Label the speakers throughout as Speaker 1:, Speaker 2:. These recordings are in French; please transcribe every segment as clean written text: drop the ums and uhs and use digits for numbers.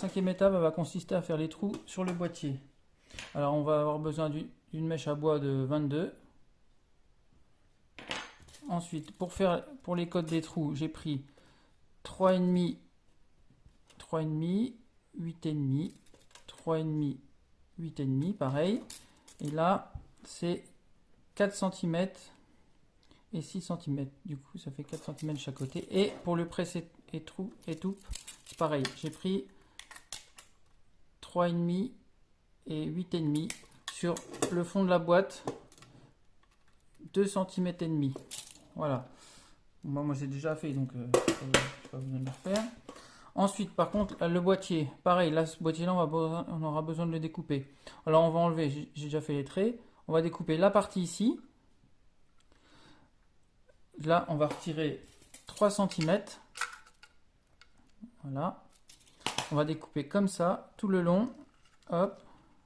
Speaker 1: cinquième étape va consister à faire les trous sur le boîtier. Alors on va avoir besoin d'une mèche à bois de 22. Ensuite, pour les codes des trous, j'ai pris 3,5, 3,5, 8,5, 3,5, 8,5, pareil. Et là, c'est 4 cm et 6 cm. Du coup, ça fait 4 cm de chaque côté. Et pour le presse étoupe, c'est pareil. J'ai pris 3,5 et 8,5 sur le fond de la boîte, 2 cm et demi. Voilà. Moi j'ai déjà fait, donc pas besoin de le refaire. Ensuite, par contre, le boîtier, pareil, là, ce boîtier-là, on aura besoin de le découper. Alors, on va enlever, j'ai déjà fait les traits. On va découper la partie ici. Là, on va retirer 3 cm. Voilà. On va découper comme ça, tout le long. Hop,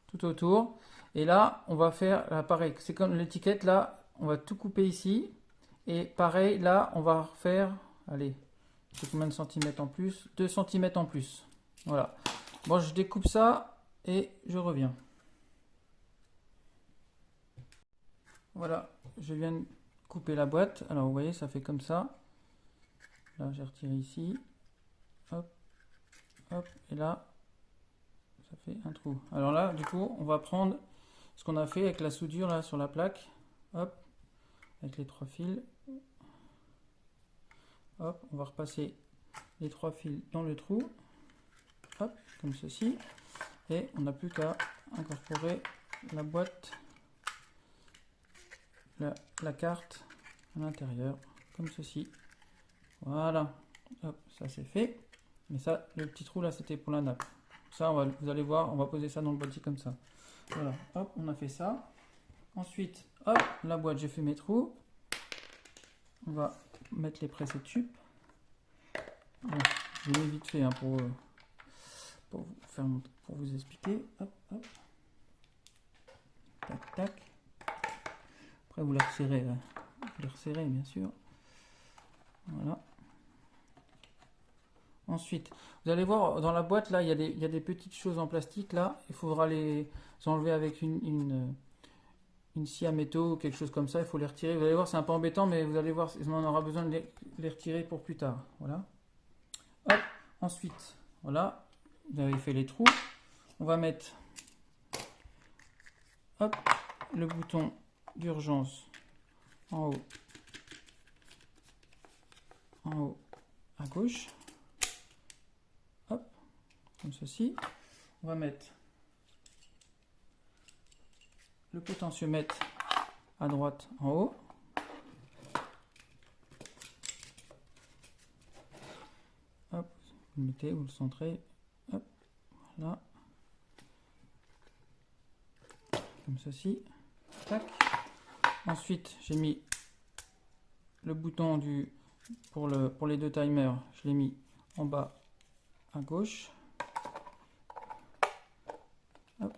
Speaker 1: tout autour. Et là, on va faire, là, pareil, c'est comme l'étiquette, là, on va tout couper ici. Et pareil, là, on va refaire, allez, c'est combien de centimètres en plus? 2 cm en plus. Voilà. Bon, je découpe ça et je reviens. Voilà, je viens de couper la boîte. Alors, vous voyez, ça fait comme ça. Là, j'ai retiré ici. Hop, hop, et là, ça fait un trou. Alors là, du coup, on va prendre ce qu'on a fait avec la soudure là sur la plaque. Hop, avec les 3 fils. Hop, on va repasser les 3 fils dans le trou. Hop, comme ceci. Et on n'a plus qu'à incorporer la boîte, la carte à l'intérieur, comme ceci. Voilà. Hop, ça c'est fait. Mais ça, le petit trou là, c'était pour la nappe. Ça, vous allez voir, on va poser ça dans le boîtier comme ça. Voilà. Hop, on a fait ça. Ensuite, hop, la boîte, j'ai fait mes trous. On va mettre les presses tubes. Bon, je l'ai mis vite fait hein, pour vous expliquer. Hop, hop. Tac, tac. Après, vous la resserrez. Vous les resserrez, bien sûr. Voilà. Ensuite, vous allez voir dans la boîte, là, il y a des petites choses en plastique. Là, il faudra les enlever avec une scie à métaux ou quelque chose comme ça. Il faut les retirer. Vous allez voir, c'est un peu embêtant, mais vous allez voir, on en aura besoin de les retirer pour plus tard. Voilà. Hop. Ensuite, voilà, vous avez fait les trous. On va mettre hop, le bouton d'urgence en haut à gauche. Hop, comme ceci. On va mettre le potentiomètre à droite en haut. Hop, vous le mettez, vous le centrez. Hop, voilà. Comme ceci. Tac. Ensuite, j'ai mis le bouton pour les deux timers. Je l'ai mis en bas à gauche. Hop,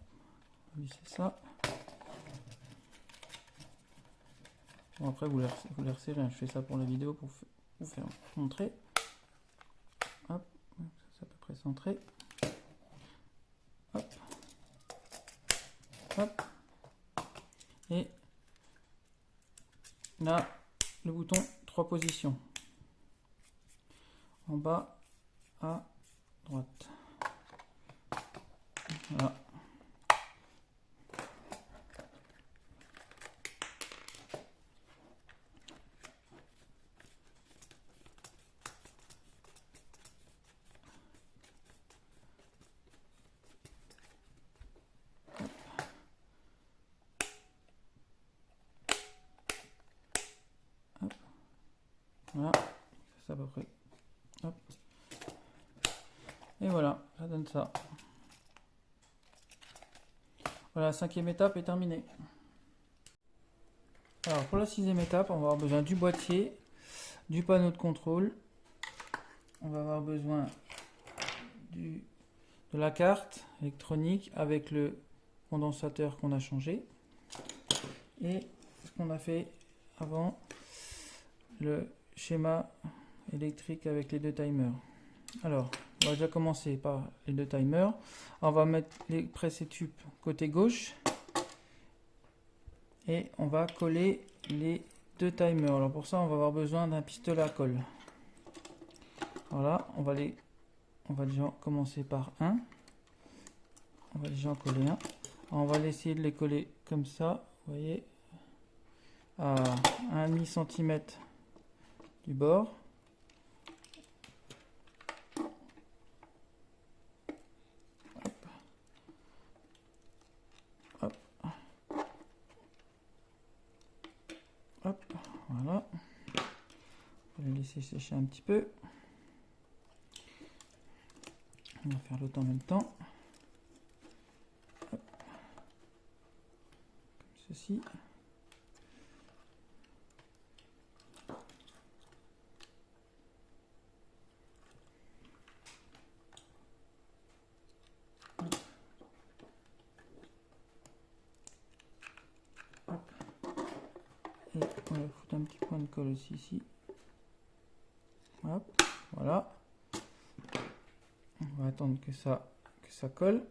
Speaker 1: vissez ça. Bon, après, vous les resserrez. Je fais ça pour la vidéo pour vous faire montrer. Hop, c'est à peu près centré. Hop, hop. Et là, le bouton 3 positions. En bas à droite. Voilà. Voilà, c'est à peu près. Hop. Et voilà, ça donne ça. Voilà, la 5e étape est terminée. Alors pour la 6e étape, on va avoir besoin du boîtier, du panneau de contrôle. On va avoir besoin de la carte électronique avec le condensateur qu'on a changé. Et ce qu'on a fait avant, le schéma électrique avec les deux timers. Alors, on va déjà commencer par les deux timers. On va mettre les pressés tubes côté gauche. Et on va coller les deux timers. Alors pour ça, on va avoir besoin d'un pistolet à colle. Voilà, on va déjà commencer par un. On va déjà en coller un. On va essayer de les coller comme ça, vous voyez, à 1,5 cm du bord. Hop. Hop. Hop. Voilà. On va les laisser sécher un petit peu. On va faire l'autre en même temps. Hop. Comme ceci. Et on va foutre un petit point de colle aussi ici. Hop, voilà. On va attendre que ça colle.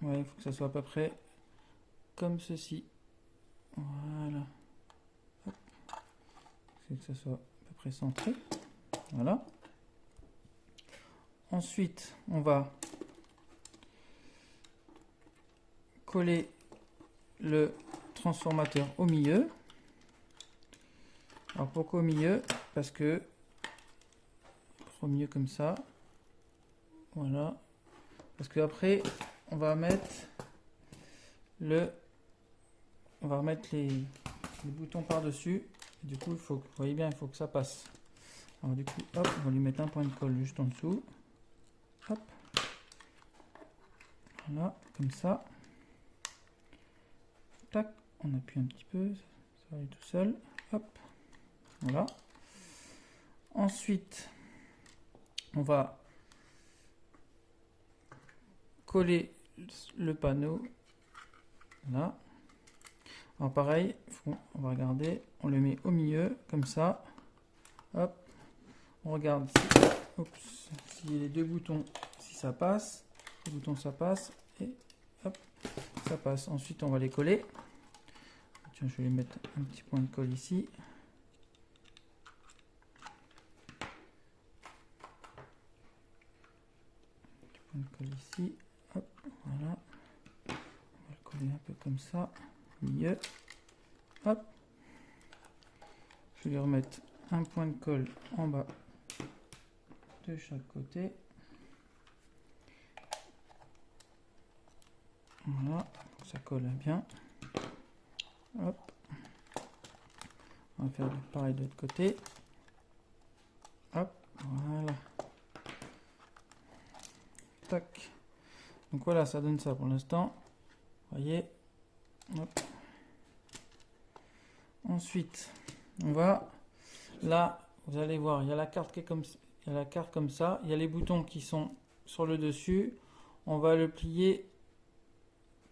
Speaker 1: Ouais, il faut que ça soit à peu près comme ceci. Voilà. Hop. C'est que ça soit à peu près centré. Voilà. Ensuite, on va coller le transformateur au milieu. Alors pourquoi au milieu? Parce que au milieu comme ça. Voilà. Parce que après on va mettre les boutons par dessus. Du coup, vous voyez bien, il faut que ça passe. Alors du coup, hop, on va lui mettre un point de colle juste en dessous. Hop. Voilà, comme ça. Tac, on appuie un petit peu, ça va aller tout seul. Hop. Voilà. Ensuite, on va coller le panneau. Là. Alors pareil, on va regarder, on le met au milieu, comme ça. Hop. On regarde si les deux boutons, si ça passe. Les boutons, ça passe. Et hop, ça passe. Ensuite, on va les coller. Tiens, je vais mettre un petit point de colle ici. Point de colle ici. Hop, voilà. On va le coller un peu comme ça. Au milieu. Hop. Je vais remettre un point de colle en bas de chaque côté. Voilà, ça colle bien. Hop. On va faire pareil de l'autre côté. Hop, voilà. Tac. Donc voilà, ça donne ça pour l'instant. Voyez. Hop. Ensuite, on va là, vous allez voir, il y a la carte qui est comme ça. Il y a la carte comme ça. Il y a les boutons qui sont sur le dessus. On va le plier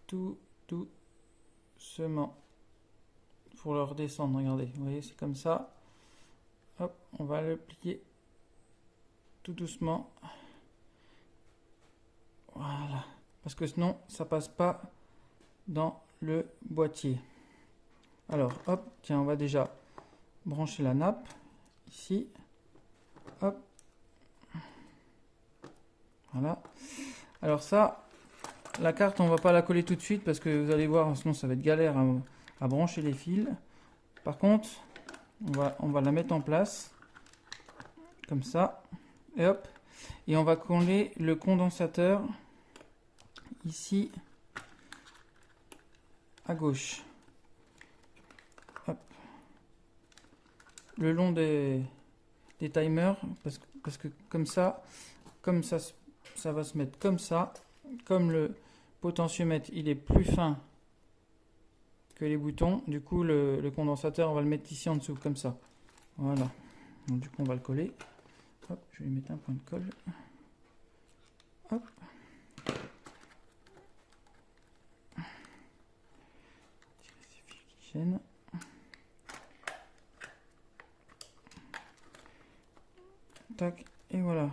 Speaker 1: tout doucement pour le redescendre. Regardez, vous voyez, c'est comme ça. Hop, on va le plier tout doucement. Voilà, parce que sinon ça passe pas dans le boîtier. Alors, hop, tiens, on va déjà brancher la nappe ici. Hop, voilà. Alors ça, la carte, on va pas la coller tout de suite parce que vous allez voir, sinon ça va être galère à brancher les fils. Par contre, on va la mettre en place comme ça. Et hop, et on va coller le condensateur ici à gauche. Hop. Le long des timers, parce que comme ça va se mettre comme ça. Comme le potentiomètre il est plus fin que les boutons, du coup le condensateur on va le mettre ici en dessous comme ça. Voilà. Donc, du coup on va le coller. Hop, je vais lui mettre un point de colle. Hop. Ces fils qui gênent. Tac, et voilà.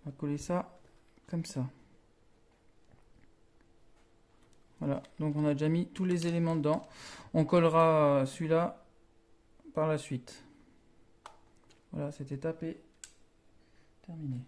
Speaker 1: On va coller ça comme ça. Voilà, donc on a déjà mis tous les éléments dedans. On collera celui-là par la suite. Voilà, c'était tapé. Terminé.